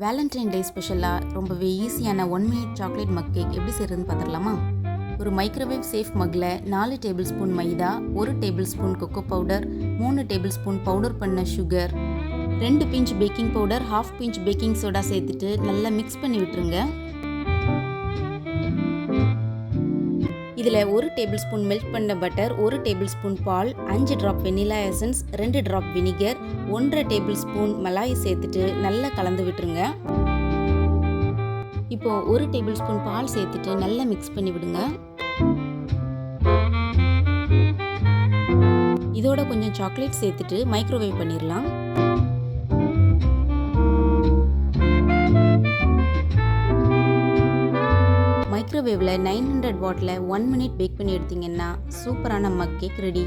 Valentine டே ஸ்பெஷலாக ரொம்பவே ஈஸியான 1 மினிட் சாக்லேட் மக் கேக் எப்படி செய்கிறதுன்னு பார்த்துடலாமா? ஒரு மைக்ரோவேவ் சேஃப் மக்கில் 4 டேபிள் ஸ்பூன் மைதா, 1 tablespoon cocoa powder, 3 tablespoon powder பண்ண sugar, 2 pinch baking powder, 1/2 pinch baking soda சேர்த்துட்டு நல்லா மிக்ஸ் பண்ணி விட்டுருங்க. இதில் 1 டேபிள் ஸ்பூன் மெல்ட் பண்ண பட்டர், 1 டேபிள் ஸ்பூன் பால், 5 drop vanilla essence, 2 drop vinegar, 1/2 tablespoon மலாய் சேர்த்துட்டு நல்லா கலந்து விட்டுருங்க. இப்போ 1 டேபிள் ஸ்பூன் பால் சேர்த்துட்டு நல்லா மிக்ஸ் பண்ணி விடுங்க. இதோட கொஞ்சம் சாக்லேட் சேர்த்துட்டு மைக்ரோவேவ் பண்ணிடலாம். மைக்ரோவேவில் 900 வாட்டில் 1 மினிட் பேக் பண்ணி எடுத்தீங்கன்னா சூப்பரான மக் கேக் ரெடி.